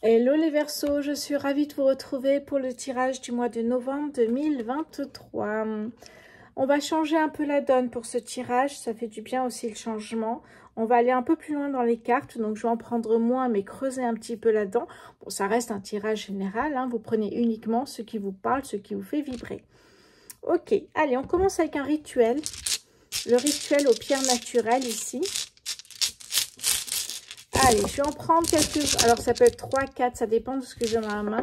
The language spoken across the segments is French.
Hello les Verseaux, je suis ravie de vous retrouver pour le tirage du mois de novembre 2023. On va changer un peu la donne pour ce tirage, ça fait du bien aussi le changement. On va aller un peu plus loin dans les cartes, donc je vais en prendre moins mais creuser un petit peu là-dedans. Bon, ça reste un tirage général, hein, vous prenez uniquement ce qui vous parle, ce qui vous fait vibrer. Ok, allez, on commence avec un rituel. Le rituel aux pierres naturelles ici. Allez, je vais en prendre quelques... Alors, ça peut être 3, 4, ça dépend de ce que j'ai dans la main.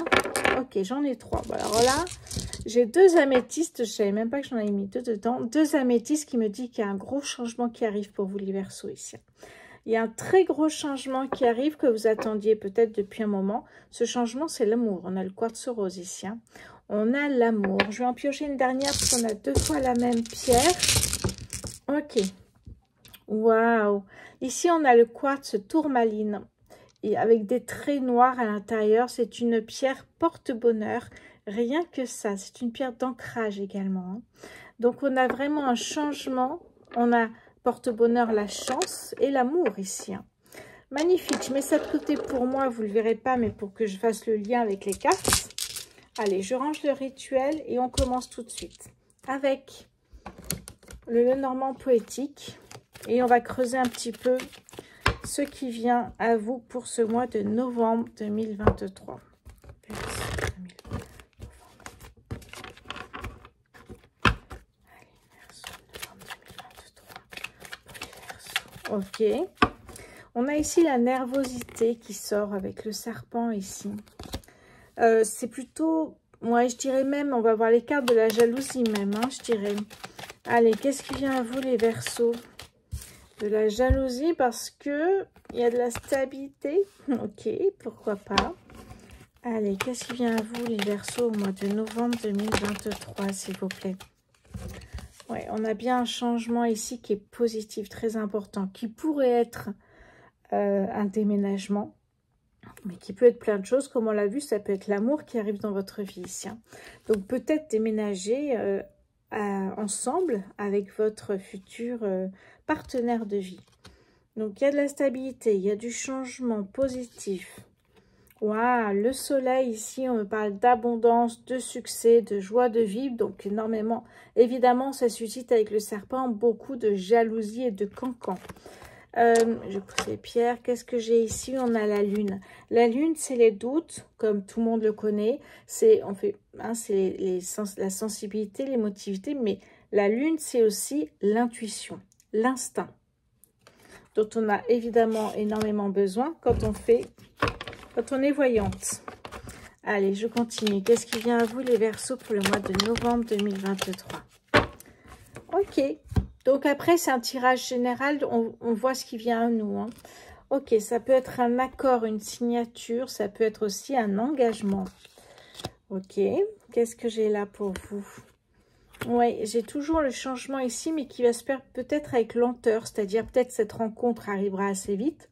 Ok, j'en ai 3. Bon, alors là, j'ai 2 améthystes. Je ne savais même pas que j'en avais mis 2 dedans. 2 améthystes qui me disent qu'il y a un gros changement qui arrive pour vous, les Verseaux, ici. Il y a un très gros changement qui arrive que vous attendiez peut-être depuis un moment. Ce changement, c'est l'amour. On a le quartz rose ici. Hein. On a l'amour. Je vais en piocher une dernière parce qu'on a 2 fois la même pierre. Ok. Waouh! Ici, on a le quartz tourmaline et avec des traits noirs à l'intérieur. C'est une pierre porte-bonheur. Rien que ça. C'est une pierre d'ancrage également. Hein. Donc, on a vraiment un changement. On a porte-bonheur, la chance et l'amour ici. Hein. Magnifique. Je mets ça de côté pour moi. Vous ne le verrez pas, mais pour que je fasse le lien avec les cartes. Allez, je range le rituel et on commence tout de suite avec le Lenormand poétique. Et on va creuser un petit peu ce qui vient à vous pour ce mois de novembre 2023. Ok. On a ici la nervosité qui sort avec le serpent ici. C'est plutôt, moi je dirais même, on va voir les cartes de la jalousie même, hein, je dirais. Allez, qu'est-ce qui vient à vous les Verseaux? De la jalousie parce que il y a de la stabilité. Ok, pourquoi pas. Allez, qu'est-ce qui vient à vous les Verseaux au mois de novembre 2023, s'il vous plaît? Ouais, on a bien un changement ici qui est positif, très important, qui pourrait être un déménagement, mais qui peut être plein de choses. Comme on l'a vu, ça peut être l'amour qui arrive dans votre vie ici. Hein. Donc peut-être déménager ensemble avec votre futur partenaire de vie. Donc, il y a de la stabilité, il y a du changement positif. Waouh, le soleil ici, on me parle d'abondance, de succès, de joie de vivre. Donc, énormément. Évidemment, ça suscite avec le serpent beaucoup de jalousie et de cancan. Je pousse les pierres. Qu'est-ce que j'ai ici? On a la lune. La lune, c'est les doutes, comme tout le monde le connaît. C'est hein, la sensibilité, l'émotivité. Mais la lune, c'est aussi l'intuition, l'instinct, dont on a évidemment énormément besoin quand on est voyante. Allez, je continue. Qu'est-ce qui vient à vous les Verseaux pour le mois de novembre 2023? Ok. Donc après, c'est un tirage général. On voit ce qui vient à nous. Hein. Ok, ça peut être un accord, une signature. Ça peut être aussi un engagement. Ok. Qu'est-ce que j'ai là pour vous? Oui, j'ai toujours le changement ici, mais qui va se faire peut-être avec lenteur. C'est-à-dire peut-être cette rencontre arrivera assez vite.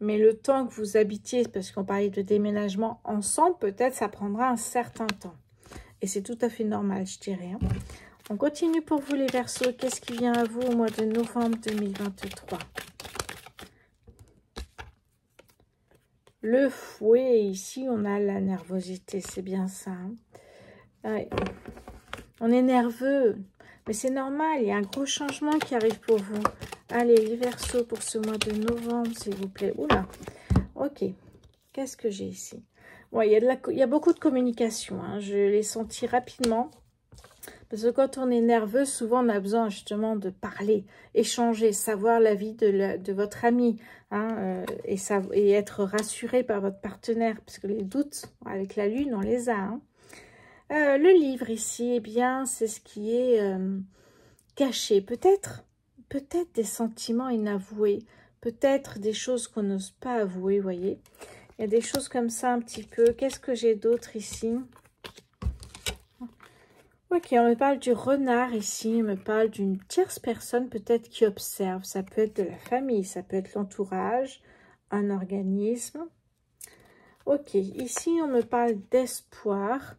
Mais le temps que vous habitiez, parce qu'on parlait de déménagement ensemble, peut-être ça prendra un certain temps. Et c'est tout à fait normal, je dirais. Hein. On continue pour vous les Verseaux. Qu'est-ce qui vient à vous au mois de novembre 2023? Le fouet, ici on a la nervosité, c'est bien ça. Hein. Ouais. On est nerveux, mais c'est normal, il y a un gros changement qui arrive pour vous. Allez, les Verseaux pour ce mois de novembre, s'il vous plaît. Oula, ok. Qu'est-ce que j'ai ici? Ouais, il y a beaucoup de communication, hein. Je l'ai senti rapidement. Parce que quand on est nerveux, souvent on a besoin justement de parler, échanger, savoir l'avis de votre ami, hein, et être rassuré par votre partenaire. Parce que les doutes, avec la lune, on les a, hein. Le livre ici, eh bien, c'est ce qui est caché. Peut-être des sentiments inavoués, peut-être des choses qu'on n'ose pas avouer, vous voyez. Il y a des choses comme ça un petit peu. Qu'est-ce que j'ai d'autre ici? Ok, on me parle du renard ici, on me parle d'une tierce personne peut-être qui observe. Ça peut être de la famille, ça peut être l'entourage, un organisme. Ok, ici on me parle d'espoir.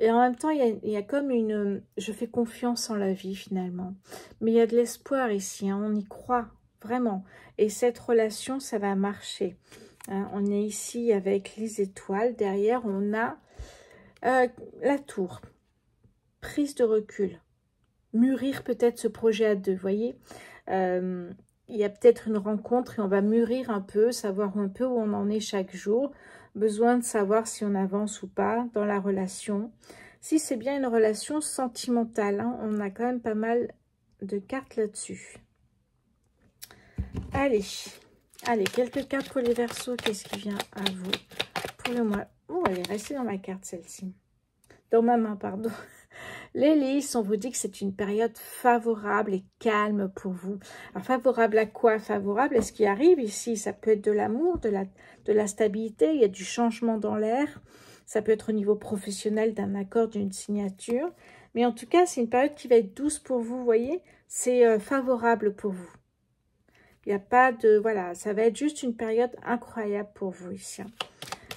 Et en même temps, il y a comme une... Je fais confiance en la vie finalement. Mais il y a de l'espoir ici, hein, on y croit vraiment. Et cette relation, ça va marcher. Hein, on est ici avec les étoiles. Derrière, on a la tour. Prise de recul. Mûrir peut-être ce projet à deux, voyez. Il y a peut-être une rencontre et on va mûrir un peu, savoir un peu où on en est chaque jour. Besoin de savoir si on avance ou pas dans la relation. Si c'est bien une relation sentimentale, hein, on a quand même pas mal de cartes là-dessus. Allez, quelques cartes pour les Verseaux. Qu'est-ce qui vient à vous pour le mois? Oh, elle est restée dans ma carte, celle-ci. Dans ma main, pardon. Les Lys, on vous dit que c'est une période favorable et calme pour vous. Alors, favorable à quoi? Favorable à ce qui arrive ici. Ça peut être de l'amour, de la stabilité, il y a du changement dans l'air. Ça peut être au niveau professionnel d'un accord, d'une signature. Mais en tout cas, c'est une période qui va être douce pour vous, vous voyez. C'est favorable pour vous. Il n'y a pas de... Voilà, ça va être juste une période incroyable pour vous ici.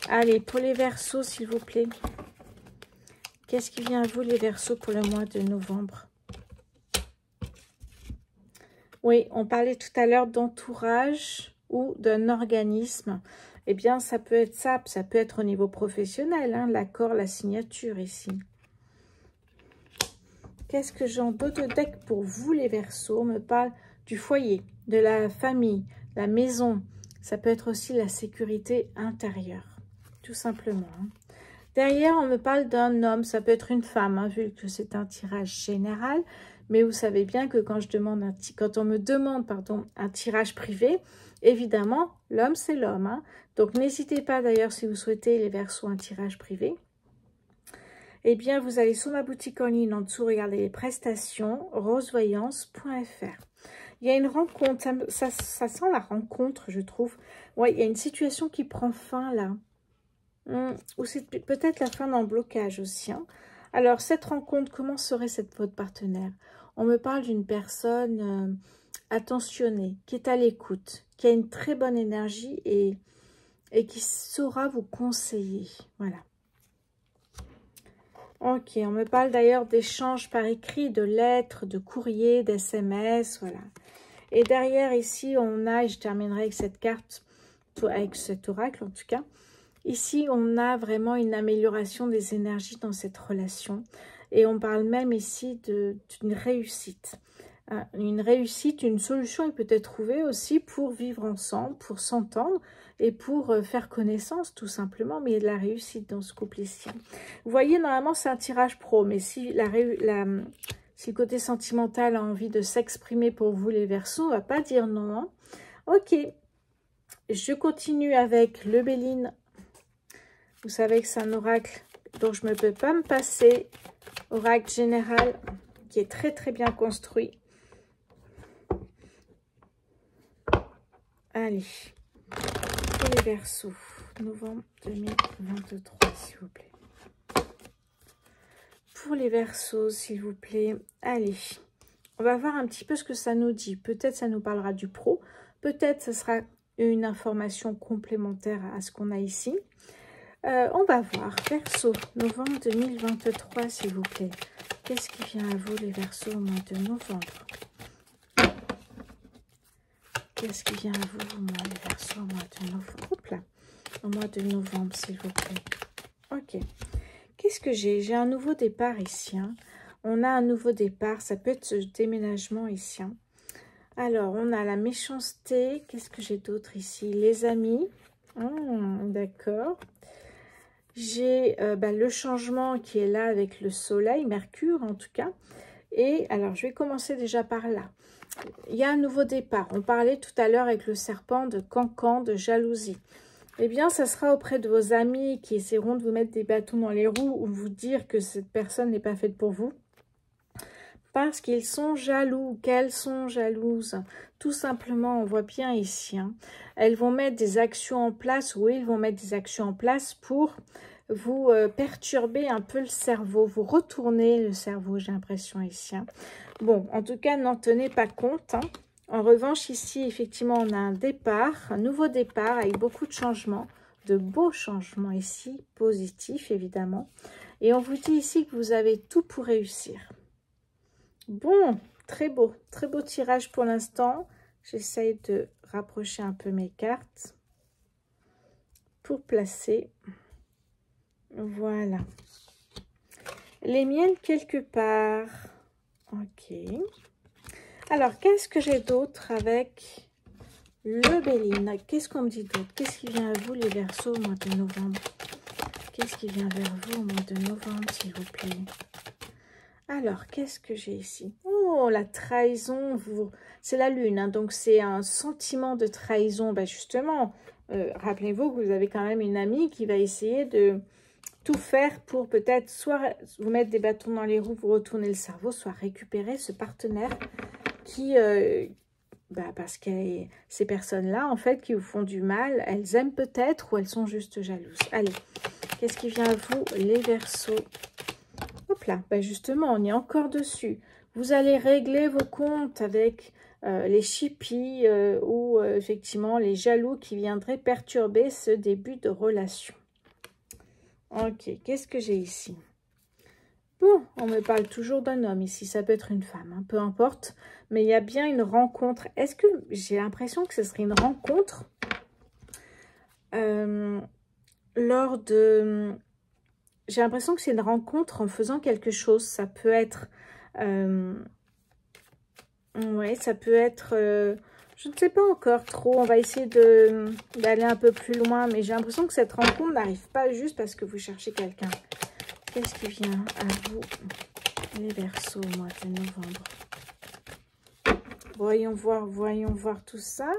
Allez, pour les Verseaux, s'il vous plaît. Qu'est-ce qui vient à vous, les Verseaux, pour le mois de novembre? Oui, on parlait tout à l'heure d'entourage ou d'un organisme. Eh bien, ça peut être ça peut être au niveau professionnel, hein, l'accord, la signature ici. Qu'est-ce que j'ai en dos de deck pour vous, les Verseaux? On me parle du foyer, de la famille, la maison. Ça peut être aussi la sécurité intérieure, tout simplement. Hein. Derrière, on me parle d'un homme, ça peut être une femme, hein, vu que c'est un tirage général. Mais vous savez bien que quand on me demande un tirage privé, évidemment, l'homme, c'est l'homme. Hein. Donc, n'hésitez pas d'ailleurs, si vous souhaitez, les Verseaux, un tirage privé. Eh bien, vous allez sur ma boutique en ligne en dessous, regardez les prestations, rosevoyance.fr. Il y a une rencontre, ça sent la rencontre, je trouve. Ouais, il y a une situation qui prend fin là. Ou c'est peut-être la fin d'un blocage aussi. Hein. Alors, cette rencontre, comment serait votre partenaire? On me parle d'une personne attentionnée, qui est à l'écoute, qui a une très bonne énergie et qui saura vous conseiller. Voilà. Ok, on me parle d'ailleurs d'échanges par écrit, de lettres, de courriers, d'SMS, voilà. Et derrière ici, on a, et je terminerai avec cette carte, avec cet oracle en tout cas, ici, on a vraiment une amélioration des énergies dans cette relation. Et on parle même ici d'une réussite. Une réussite, une solution est peut-être trouvée aussi pour vivre ensemble, pour s'entendre et pour faire connaissance tout simplement. Mais il y a de la réussite dans ce couple ici. Vous voyez, normalement, c'est un tirage pro. Mais si si le côté sentimental a envie de s'exprimer pour vous, les Verseaux, on ne va pas dire non. Hein. Ok, je continue avec le Béline. Vous savez que c'est un oracle dont je ne peux pas me passer. Oracle général qui est très très bien construit. Allez, pour les Verseaux, novembre 2023, s'il vous plaît. Pour les Verseaux, s'il vous plaît, allez. On va voir un petit peu ce que ça nous dit. Peut-être ça nous parlera du pro. Peut-être ce sera une information complémentaire à ce qu'on a ici. On va voir. Verseau, novembre 2023, s'il vous plaît. Qu'est-ce qui vient à vous, les Verseaux, au mois de novembre? Qu'est-ce qui vient à vous, les Verseaux, au mois de novembre? Hop là. Au mois de novembre, s'il vous plaît. Ok. Qu'est-ce que j'ai? J'ai un nouveau départ ici. Hein. On a un nouveau départ. Ça peut être ce déménagement ici. Hein. Alors, on a la méchanceté. Qu'est-ce que j'ai d'autre ici? Les amis. D'accord. J'ai le changement qui est là avec le soleil, Mercure en tout cas. Et alors, je vais commencer déjà par là. Il y a un nouveau départ. On parlait tout à l'heure avec le serpent de cancan, de jalousie. Eh bien, ça sera auprès de vos amis qui essaieront de vous mettre des bâtons dans les roues ou vous dire que cette personne n'est pas faite pour vous. Parce qu'ils sont jaloux, qu'elles sont jalouses. Tout simplement, on voit bien ici. Hein, elles vont mettre des actions en place, ou ils vont mettre des actions en place pour vous perturber un peu le cerveau, vous retourner le cerveau, j'ai l'impression ici. Hein. Bon, en tout cas, n'en tenez pas compte. Hein. En revanche, ici, effectivement, on a un départ, un nouveau départ avec beaucoup de changements, de beaux changements ici, positifs évidemment. Et on vous dit ici que vous avez tout pour réussir. Bon, très beau tirage pour l'instant. J'essaye de rapprocher un peu mes cartes. pour placer. Voilà. Les miennes quelque part. Ok. Alors, qu'est-ce que j'ai d'autre avec le Béline? Qu'est-ce qu'on me dit d'autre? Qu'est-ce qui vient à vous, les Verseaux, au mois de novembre? Qu'est-ce qui vient vers vous au mois de novembre, s'il vous plaît? Alors, qu'est-ce que j'ai ici? Oh, la trahison, c'est la lune, hein, donc c'est un sentiment de trahison. Ben justement, rappelez-vous que vous avez quand même une amie qui va essayer de tout faire pour peut-être soit vous mettre des bâtons dans les roues, vous retourner le cerveau, soit récupérer ce partenaire qui... parce que ces personnes-là, en fait, qui vous font du mal, elles aiment peut-être ou elles sont juste jalouses. Allez, qu'est-ce qui vient à vous, les Verseaux? Hop là, justement, on est encore dessus. Vous allez régler vos comptes avec les chippies ou effectivement les jaloux qui viendraient perturber ce début de relation. Ok, qu'est-ce que j'ai ici? Bon, on me parle toujours d'un homme ici, ça peut être une femme, hein, peu importe. Mais il y a bien une rencontre. Est-ce que j'ai l'impression que ce serait une rencontre lors de... J'ai l'impression que c'est une rencontre en faisant quelque chose. Ça peut être... ouais, ça peut être... je ne sais pas encore trop. On va essayer d'aller un peu plus loin. Mais j'ai l'impression que cette rencontre n'arrive pas juste parce que vous cherchez quelqu'un. Qu'est-ce qui vient à vous, les Verseaux, au mois de novembre? Voyons voir tout ça.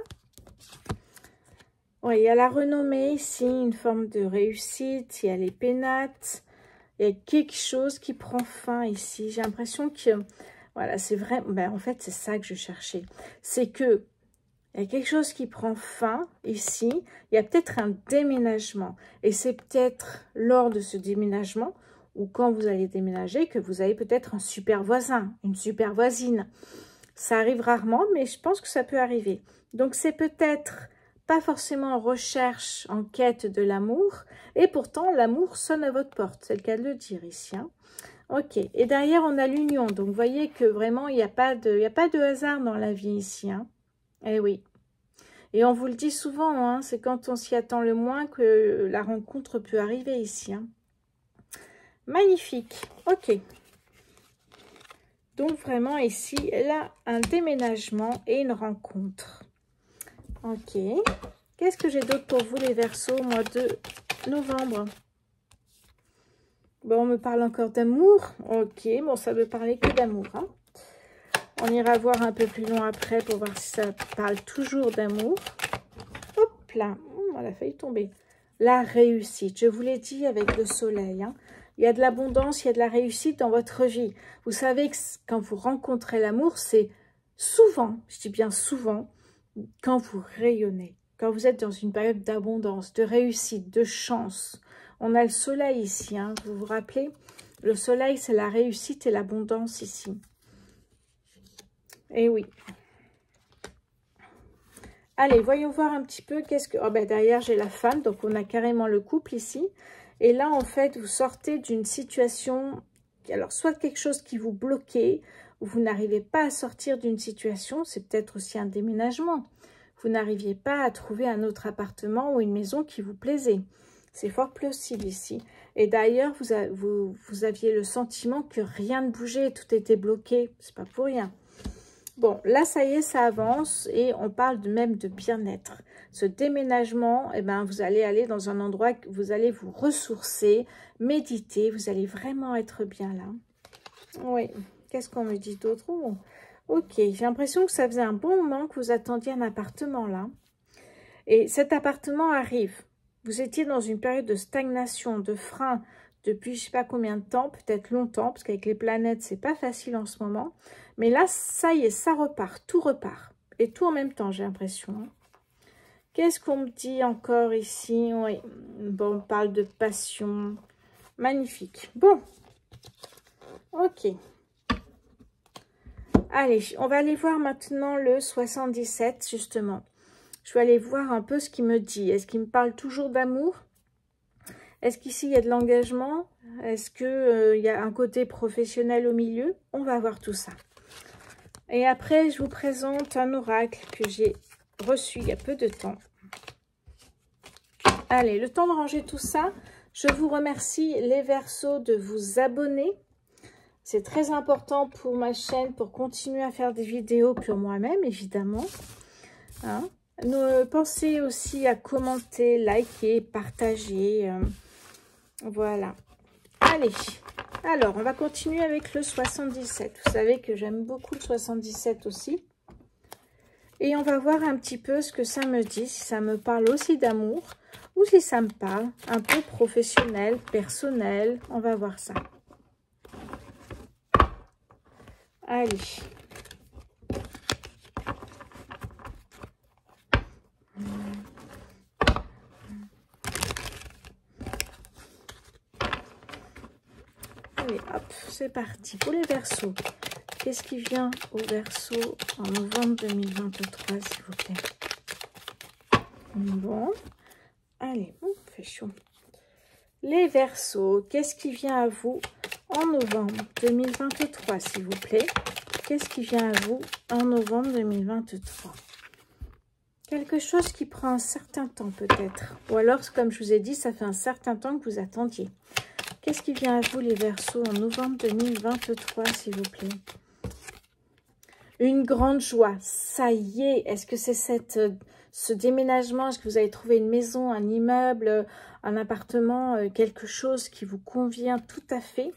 Oui, il y a la renommée ici, une forme de réussite. Il y a les pénates. Il y a quelque chose qui prend fin ici. J'ai l'impression que, voilà, c'est vrai. En fait, c'est ça que je cherchais. C'est que il y a quelque chose qui prend fin ici. Il y a peut-être un déménagement. Et c'est peut-être lors de ce déménagement ou quand vous allez déménager que vous avez peut-être un super voisin, une super voisine. Ça arrive rarement, mais je pense que ça peut arriver. Donc, c'est peut-être pas forcément en recherche, en quête de l'amour. Et pourtant, l'amour sonne à votre porte. C'est le cas de le dire ici. Hein. Ok. Et derrière, on a l'union. Donc, vous voyez que vraiment, il n'y a pas de hasard dans la vie ici. Hein. Eh oui. Et on vous le dit souvent, hein, c'est quand on s'y attend le moins que la rencontre peut arriver ici. Hein. Magnifique. Ok. Donc, vraiment, ici, là, un déménagement et une rencontre. Ok. Qu'est-ce que j'ai d'autre pour vous, les Verseaux, au mois de novembre? Bon, on me parle encore d'amour. Ok. Bon, ça veut parler que d'amour. Hein. On ira voir un peu plus loin après pour voir si ça parle toujours d'amour. Hop là. Elle a failli tomber. La réussite. Je vous l'ai dit avec le soleil. Hein. Il y a de l'abondance, il y a de la réussite dans votre vie. Vous savez que quand vous rencontrez l'amour, c'est souvent, je dis bien souvent, quand vous rayonnez, quand vous êtes dans une période d'abondance, de réussite, de chance. On a le soleil ici, hein, vous vous rappelez? Le soleil, c'est la réussite et l'abondance ici. Et oui. Allez, voyons voir un petit peu qu'est-ce que... Oh, derrière, j'ai la femme, donc on a carrément le couple ici. Et là, en fait, vous sortez d'une situation, alors soit quelque chose qui vous bloquait, ou vous n'arrivez pas à sortir d'une situation, c'est peut-être aussi un déménagement. Vous n'arriviez pas à trouver un autre appartement ou une maison qui vous plaisait. C'est fort possible ici. Et d'ailleurs, vous aviez le sentiment que rien ne bougeait, tout était bloqué. C'est pas pour rien. Bon, là, ça y est, ça avance et on parle même de bien-être. Ce déménagement, vous allez aller dans un endroit, vous allez vous ressourcer, méditer, vous allez vraiment être bien là. Oui, qu'est-ce qu'on me dit d'autre? Oh, ok, j'ai l'impression que ça faisait un bon moment que vous attendiez un appartement là. Et cet appartement arrive. Vous étiez dans une période de stagnation, de frein, depuis je ne sais pas combien de temps, peut-être longtemps, parce qu'avec les planètes, c'est pas facile en ce moment. Mais là, ça y est, ça repart, tout repart. Et tout en même temps, j'ai l'impression. Hein. Qu'est-ce qu'on me dit encore ici? Oui, bon, on parle de passion. Magnifique. Bon, ok. Allez, on va aller voir maintenant le 77, justement. Je vais aller voir un peu ce qu'il me dit. Est-ce qu'il me parle toujours d'amour? Est-ce qu'ici, il y a de l'engagement? Est-ce qu'il y a un côté professionnel au milieu? On va voir tout ça. Et après, je vous présente un oracle que j'ai reçu il y a peu de temps. Allez, le temps de ranger tout ça. Je vous remercie les Verseaux de vous abonner. C'est très important pour ma chaîne, pour continuer à faire des vidéos pour moi-même, évidemment. Hein? Pensez aussi à commenter, liker, partager. Voilà. Allez, alors on va continuer avec le 77. Vous savez que j'aime beaucoup le 77 aussi. Et on va voir un petit peu ce que ça me dit, si ça me parle aussi d'amour ou si ça me parle un peu professionnel, personnel. On va voir ça. Allez. Allez, hop, c'est parti. Pour les Verseaux, qu'est-ce qui vient au Verseau en novembre 2023, s'il vous plaît? Bon. Allez, fait chaud. Les Verseaux, qu'est-ce qui vient à vous en novembre 2023, s'il vous plaît? Qu'est-ce qui vient à vous en novembre 2023? Quelque chose qui prend un certain temps peut-être. Ou alors, comme je vous ai dit, ça fait un certain temps que vous attendiez. Qu'est-ce qui vient à vous les Verseaux en novembre 2023, s'il vous plaît? Une grande joie. Ça y est. Est-ce que c'est ce déménagement? Est-ce que vous avez trouvé une maison, un immeuble, un appartement, quelque chose qui vous convient tout à fait?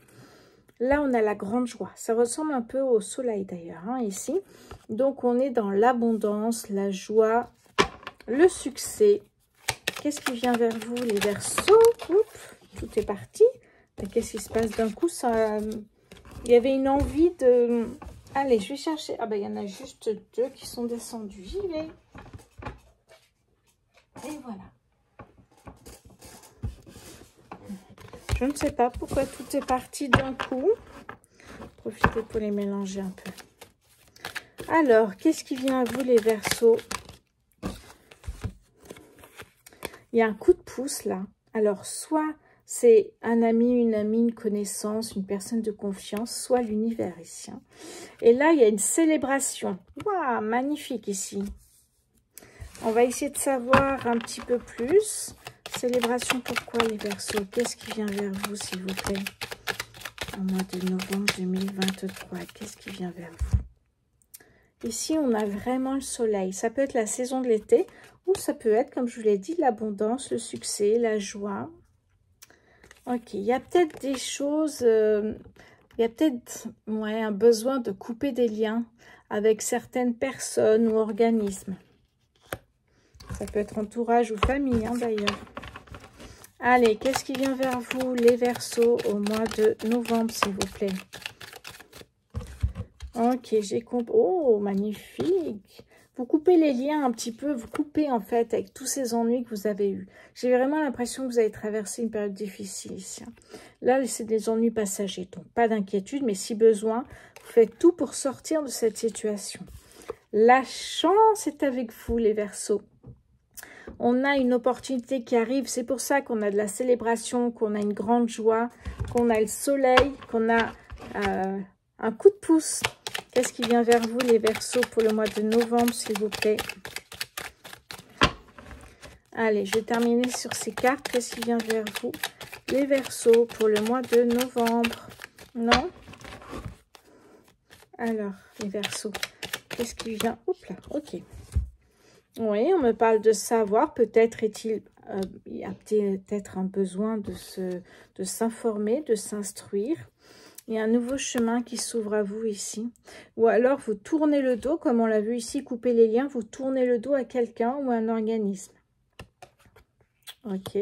Là, on a la grande joie. Ça ressemble un peu au soleil d'ailleurs, hein, ici. Donc, on est dans l'abondance, la joie, le succès. Qu'est-ce qui vient vers vous, les Verseaux? Oups, tout est parti. Qu'est-ce qui se passe d'un coup? Ça, il y avait une envie de... Allez, je vais chercher. Ah ben, il y en a juste 2 qui sont descendus. J'y vais. Et voilà. Je ne sais pas pourquoi tout est parti d'un coup. Profitez pour les mélanger un peu. Alors, qu'est-ce qui vient à vous, les Verseaux? Il y a un coup de pouce, là. Alors, soit c'est un ami, une amie, une connaissance, une personne de confiance, soit l'univers ici. Hein. Et là, il y a une célébration. Waouh, magnifique ici. On va essayer de savoir un petit peu plus. Célébration, pourquoi les Verseaux? Qu'est-ce qui vient vers vous, s'il vous plaît? Au mois de novembre 2023, qu'est-ce qui vient vers vous? Ici, on a vraiment le soleil. Ça peut être la saison de l'été ou ça peut être, comme je vous l'ai dit, l'abondance, le succès, la joie. Ok, il y a peut-être des choses, il y a peut-être un besoin de couper des liens avec certaines personnes ou organismes. Ça peut être entourage ou famille, hein, d'ailleurs. Allez, qu'est-ce qui vient vers vous, les Verseaux, au mois de novembre, s'il vous plaît? Ok, j'ai compris. Oh, magnifique. Vous coupez les liens un petit peu, vous coupez en fait avec tous ces ennuis que vous avez eus. J'ai vraiment l'impression que vous avez traversé une période difficile ici. Là, c'est des ennuis passagers, donc pas d'inquiétude, mais si besoin, vous faites tout pour sortir de cette situation. La chance est avec vous, les Verseaux. On a une opportunité qui arrive, c'est pour ça qu'on a de la célébration, qu'on a une grande joie, qu'on a le soleil, qu'on a un coup de pouce. Qu'est-ce qui vient vers vous, les Verseaux, pour le mois de novembre, s'il vous plaît? Allez, je vais terminer sur ces cartes. Qu'est-ce qui vient vers vous, les Verseaux, pour le mois de novembre? Non? Alors, les Verseaux, qu'est-ce qui vient? Oups là, ok. Oui, on me parle de savoir. Peut-être il y a peut-être un besoin de s'informer, de s'instruire. Il y a un nouveau chemin qui s'ouvre à vous ici. Ou alors, vous tournez le dos, comme on l'a vu ici, couper les liens. Vous tournez le dos à quelqu'un ou à un organisme. Ok.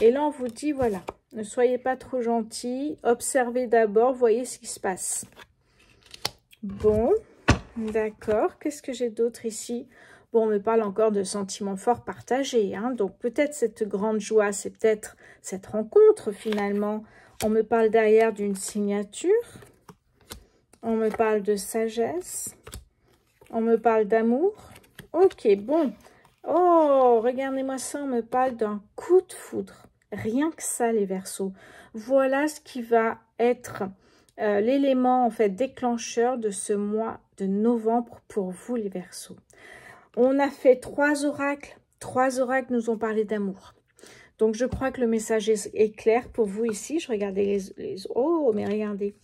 Et là, on vous dit, voilà, ne soyez pas trop gentil. Observez d'abord, voyez ce qui se passe. Bon, d'accord. Qu'est-ce que j'ai d'autre ici? Bon, on me parle encore de sentiments forts partagés. Hein, donc, peut-être cette grande joie, c'est peut-être cette rencontre, finalement. On me parle derrière d'une signature. On me parle de sagesse. On me parle d'amour. Ok, bon. Oh, regardez-moi ça, on me parle d'un coup de foudre. Rien que ça, les Verseaux. Voilà ce qui va être l'élément, en fait, déclencheur de ce mois de novembre pour vous, les Verseaux. On a fait 3 oracles. 3 oracles nous ont parlé d'amour. Donc, je crois que le message est clair pour vous ici. Je regardais Oh, mais regardez.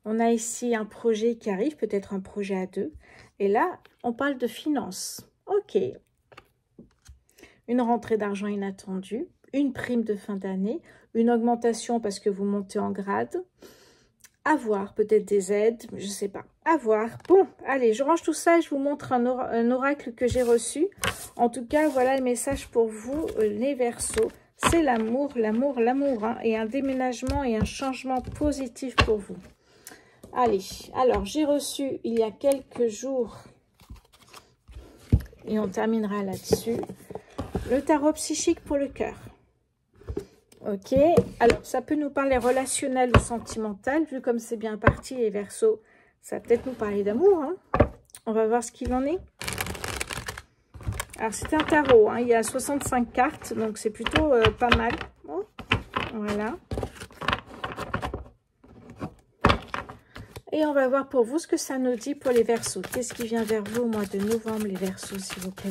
On a ici un projet qui arrive, peut-être un projet à deux. Et là, on parle de finances. Ok. Une rentrée d'argent inattendue, une prime de fin d'année, une augmentation parce que vous montez en grade. À voir, peut-être des aides, je ne sais pas. À voir. Bon, allez, je range tout ça et je vous montre un oracle que j'ai reçu. En tout cas, voilà le message pour vous, les Verseaux. C'est l'amour, l'amour, l'amour, hein, et un déménagement et un changement positif pour vous. Allez, alors, j'ai reçu il y a quelques jours, et on terminera là-dessus, le tarot psychique pour le cœur. Ok, alors ça peut nous parler relationnel ou sentimental, vu comme c'est bien parti les Verseaux, ça va peut-être nous parler d'amour, hein. On va voir ce qu'il en est. Alors c'est un tarot, hein. Il y a 65 cartes, donc c'est plutôt pas mal. Oh, voilà. Et on va voir pour vous ce que ça nous dit pour les Verseaux. Qu'est-ce qui vient vers vous au mois de novembre, les Verseaux, s'il vous plaît?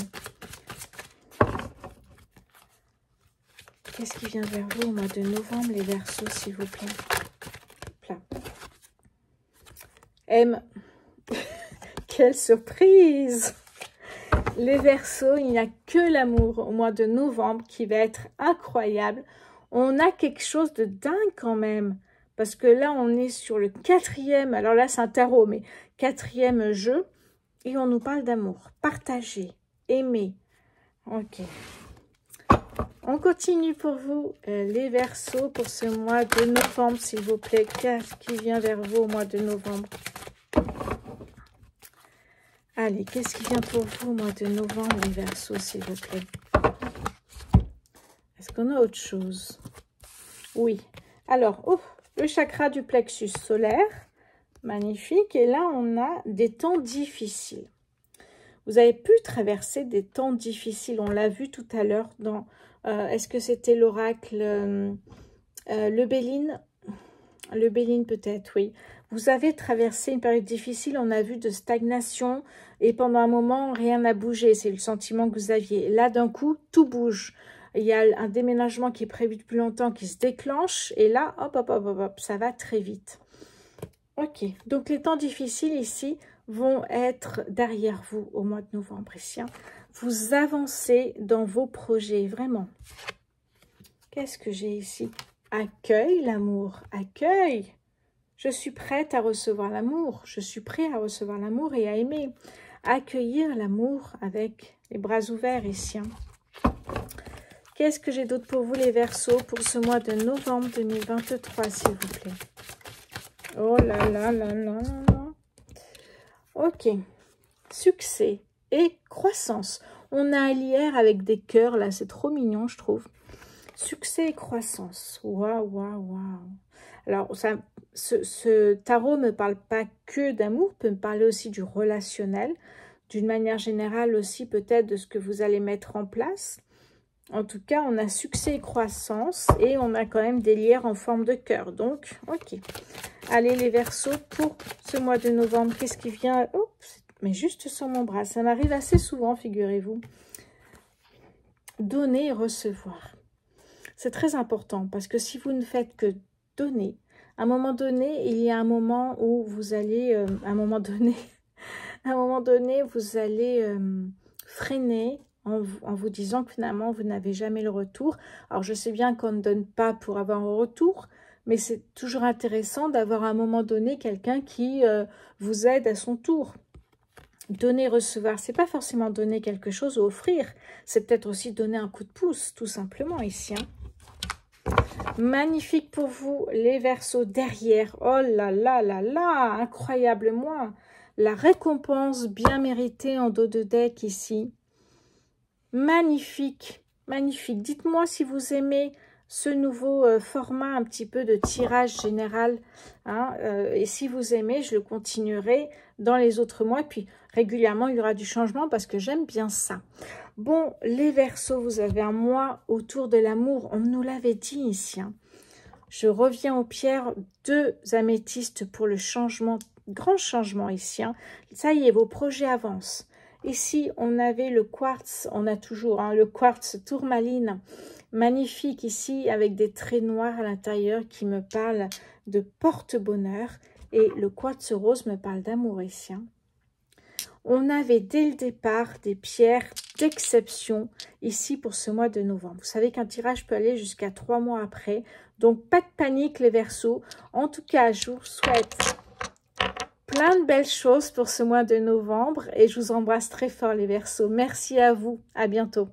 Qu'est-ce qui vient vers vous au mois de novembre, les Verseaux, s'il vous plaît? Là. M. Quelle surprise! Les Verseaux, il n'y a que l'amour au mois de novembre qui va être incroyable. On a quelque chose de dingue quand même. Parce que là, on est sur le 4e. Alors là, c'est un tarot, mais 4e jeu. Et on nous parle d'amour. Partager. Aimer. Ok. On continue pour vous, les Verseaux, pour ce mois de novembre, s'il vous plaît. Qu'est-ce qui vient vers vous au mois de novembre? Allez, qu'est-ce qui vient pour vous au mois de novembre, les Verseaux, s'il vous plaît? Est-ce qu'on a autre chose? Oui. Alors, oh, le chakra du plexus solaire. Magnifique. Et là, on a des temps difficiles. Vous avez pu traverser des temps difficiles. On l'a vu tout à l'heure dans... Est-ce que c'était l'oracle le Béline? Le Béline peut-être, oui. Vous avez traversé une période difficile, on a vu de stagnation et pendant un moment, rien n'a bougé. C'est le sentiment que vous aviez. Là, d'un coup, tout bouge. Il y a un déménagement qui est prévu depuis longtemps qui se déclenche et là, hop, hop, hop, hop, hop, ça va très vite. Ok, donc les temps difficiles ici vont être derrière vous au mois de novembre ici. Hein. Vous avancez dans vos projets, vraiment. Qu'est-ce que j'ai ici? Accueille l'amour, accueille. Je suis prête à recevoir l'amour. Je suis prêt à recevoir l'amour et à aimer. Accueillir l'amour avec les bras ouverts ici. Hein. Qu'est-ce que j'ai d'autre pour vous, les Verseaux, pour ce mois de novembre 2023, s'il vous plaît? Oh là là là là là. Ok. Succès et croissance. On a un lierre avec des cœurs, là, c'est trop mignon, je trouve. Succès et croissance. Waouh, waouh, waouh. Alors, ce tarot ne parle pas que d'amour, peut me parler aussi du relationnel, d'une manière générale aussi peut-être de ce que vous allez mettre en place. En tout cas, on a succès et croissance et on a quand même des lierres en forme de cœur. Donc, ok. Allez, les Verseaux, pour ce mois de novembre, qu'est-ce qui vient? Oh, mais juste sur mon bras. Ça m'arrive assez souvent, figurez-vous. Donner et recevoir. C'est très important parce que si vous ne faites que donner, à un moment donné, il y a un moment où vous allez, à un moment donné, vous allez freiner en vous disant que finalement, vous n'avez jamais le retour. Alors, je sais bien qu'on ne donne pas pour avoir un retour, mais c'est toujours intéressant d'avoir à un moment donné quelqu'un qui vous aide à son tour. Donner, recevoir, c'est pas forcément donner quelque chose ou offrir. C'est peut-être aussi donner un coup de pouce, tout simplement, ici. Hein. Magnifique pour vous, les Verseaux derrière. Oh là là là là, incroyable moi. La récompense bien méritée en dos de deck ici. Magnifique, magnifique. Dites-moi si vous aimez ce nouveau format un petit peu de tirage général. Hein, et si vous aimez, je le continuerai dans les autres mois. Puis régulièrement, il y aura du changement parce que j'aime bien ça. Bon, les Verseaux, vous avez un mois autour de l'amour. On nous l'avait dit ici. Hein. Je reviens aux pierres, 2 améthystes pour le changement, grand changement ici. Hein. Ça y est, vos projets avancent. Ici, on avait le quartz, on a toujours hein, le quartz tourmaline. magnifique ici avec des traits noirs à l'intérieur qui me parlent de porte-bonheur. Et le quartz rose me parle d'amour ici. On avait dès le départ des pierres d'exception ici pour ce mois de novembre. Vous savez qu'un tirage peut aller jusqu'à 3 mois après. Donc, pas de panique les Verseaux. En tout cas, je vous souhaite plein de belles choses pour ce mois de novembre. Et je vous embrasse très fort les Verseaux. Merci à vous. À bientôt.